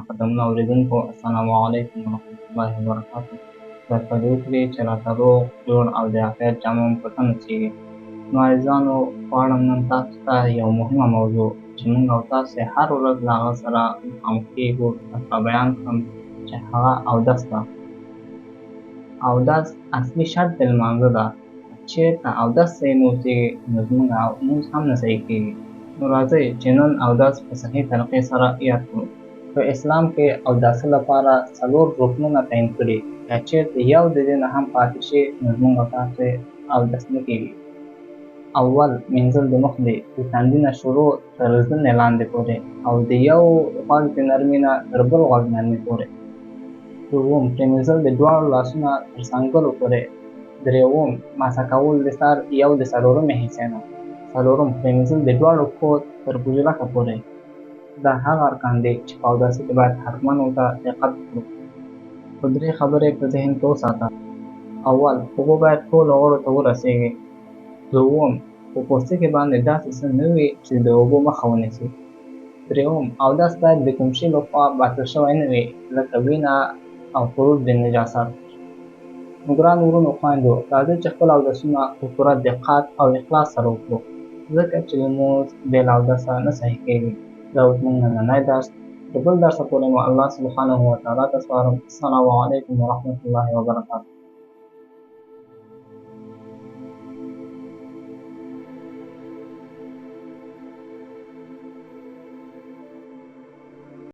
قدمنا اوریدونکو السلام علیکم ورحمۃ اللہ وبرکاتہ. درته وکړي چې راته روغ جوړ او د عافیت جامه مو په تن اوسېږي. نو عزیزانو، غواړم نن تاسو ته یو مهمه موضوع چې موږ او تاسې هر ورځ له هغه سره مخامخ کېږو درته بیان کړم چې هغه اودس ده. اودس اصلي شرط د لمانځه ده. چېرته اودس صحیح نه اوسېږي نو زموږ لمونځ هم نه صحیح کېږي. نو راځئ چې نن اودس په صحیح طریقې سره یاد کړو. په اسلام کې اوداسه لپاره 4 رکنونه تعیین کړي. که چېرته یو د دې نه هم پاتې شي نو زموږ او تاسې اودس نه کېږي. اول مینځل د مخ دی، د تندي نه شروع تر زنې لاندې پورې، او د یو غوږ د نرمي نه تر بل غوږ نرمي پورې. دوم پرېمنځل د دواړو لاسونه تر څنګلو پورې. درېیم ماسه کول د سر یو د څلورمې حصې نه. څلورم پرېمنځل د دواړو پښو تر بوجلکه پورې. دا هغه ارکان دي چې په اوداسه کې باید حتما ورته دقت وکړو. خو 3 خبرې په ذهن کې وساته. اول، اوبه باید ټولو غړو ته ورسېږي. دوم، په پوستکي باندې داسې څه نه وي چې د اوبو مخه ونیسي. درېیم، اودس باید د کوم شي لخوا باطل شوی نه وي، لکه وینه او خروج د نجاست. نو ګرانو ورونو، خویندو، راځئ چې خپل اودسونه په پوره دقت او اخلاص سره وکړو، ځکه چې لمونځ بې له اودسه نه صحیح کېږي. دا اوس زموږ نننی درس. د بل درسه پورې مو الله سبحانه وتعالی ته سپارم. السلام علیکم ورحمة الله وبرکاتہ.